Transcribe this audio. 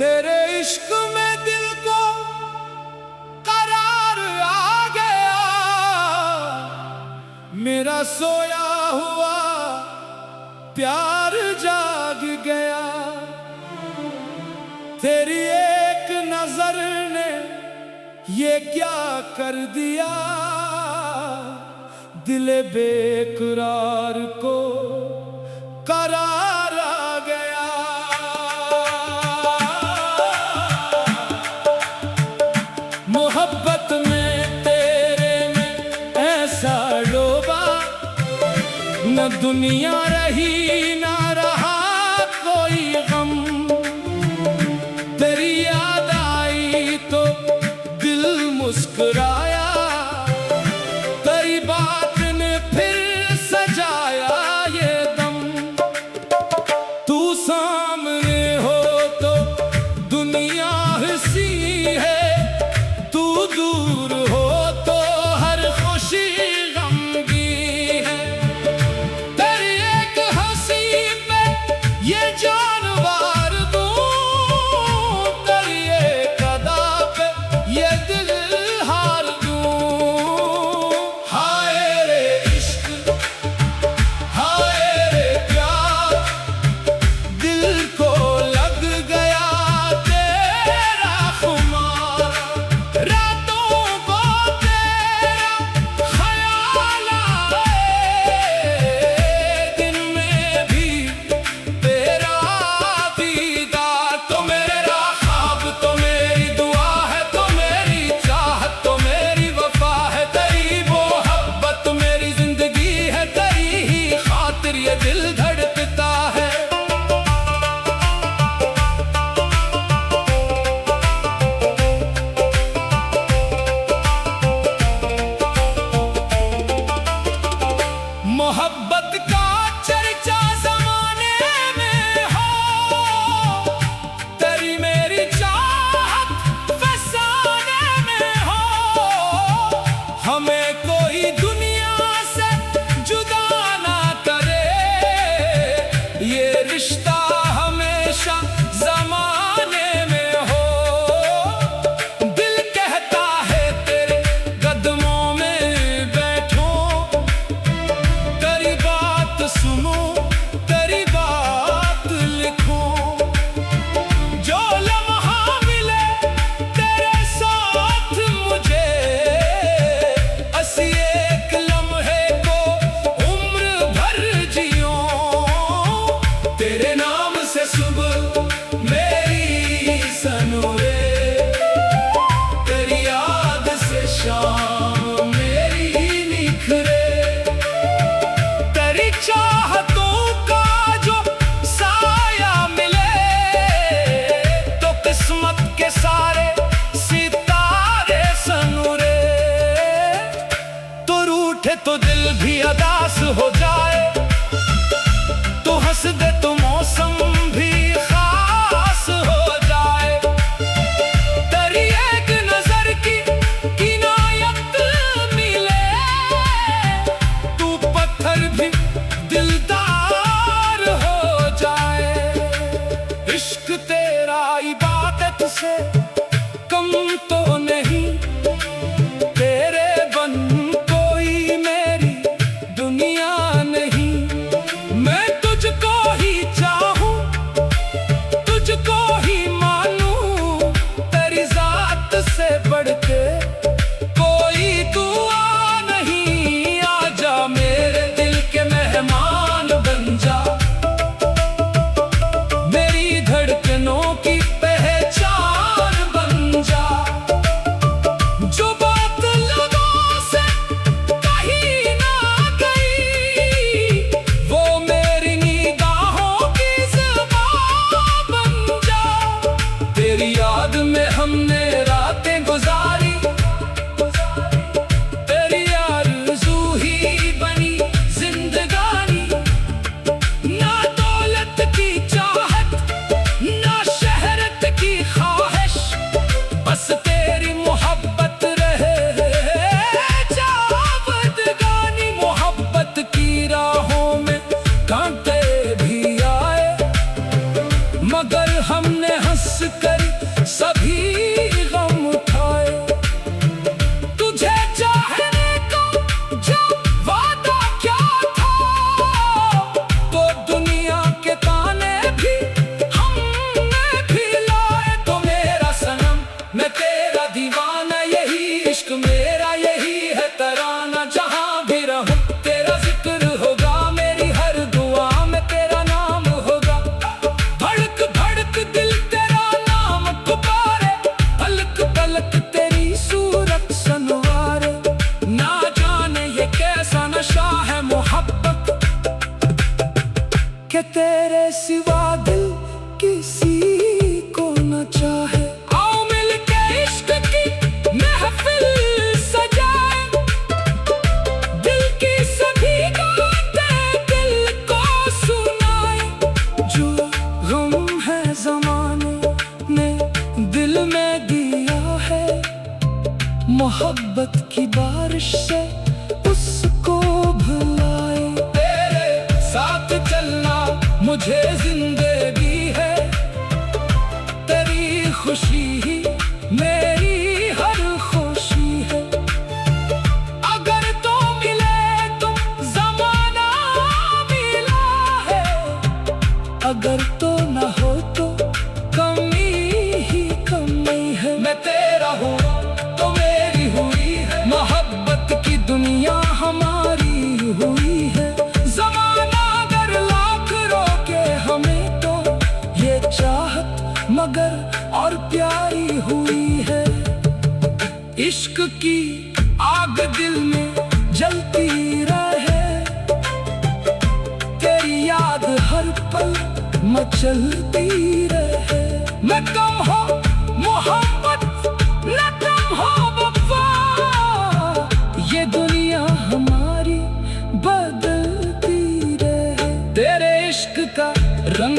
तेरे इश्क में दिल को करार आ गया, मेरा सोया हुआ प्यार जाग गया। तेरी एक नजर ने ये क्या कर दिया, दिल बेकरार को करार आ गया। मोहब्बत में तेरे में ऐसा डूबा, न दुनिया रही ना रहा कोई गम। तेरी याद आई तो दिल मुस्कुराया, तेरी बात ने फिर सजाया ये दम। तू सामने हो तो दुनिया हंसी है, तू दूर हो तो हर खुशी गमगी है। तेरी एक हंसी पे ये जान वार दूं, तेरी एक अदा पे ये दिल हार दूं। हाय रे इश्क, हाय रे प्यार, दिल को लग गया तेरा खुमार। मोहब्बत का चर्चा जमाने में हो, तेरी मेरी चाहत फसाने में हो। हमें कोई दुनिया से जुदा ना करे, ये रिश्ता हमेशा जमाने में हो। दिल कहता है तेरे कदमों में बैठो, सुनो तेरी बात लिखूं। जो लम्हा मिले तेरे साथ मुझे, ऐसी एक लम्हे को उम्र भर जियूं। तेरे नाम से सुबह मेरी सनूरे, तेरी याद से शाम मेरी निखरे। चाहतों का जो साया मिले, तो किस्मत के सारे सितारे सनूरे। तो रूठे तो दिल भी अदास हो जाए, तो हंस दे तो मौसम भी खास हो जाए। तेरी एक नजर की इनायत मिले, तू पत्थर भी दिलदार हो जाए। इश्क तेरा इबादत से कम तो नहीं, तेरे बन कोई मेरी दुनिया नहीं। मैं तुझको ही चाहूं, तुझको ही मानूं, तेरी जात से बढ़ के कोई दुआ नहीं। आजा मेरे दिल के मेहमान बन जा, मेरी धड़कनों की पहचान तुझे जिंदगी है, तेरी खुशी ही मेरी हर खुशी है। अगर तो मिले तुम जमाना मिला है, अगर तो न हो तो कमी ही कमी है। मैं तेरा हूँ तो मेरी हुई है, मोहब्बत की दुनिया हमारी हुई है। जमाना अगर लाख रोके हमें तो ये चाहत मगर और प्यारी हुई है। इश्क की आग दिल में जलती रहे, तेरी याद हर पल मचलती रहे। मैं कम हो मोहब्बत न कम हो वफा, ये दुनिया हमारी बदलती रहे। तेरे इश्क का रंग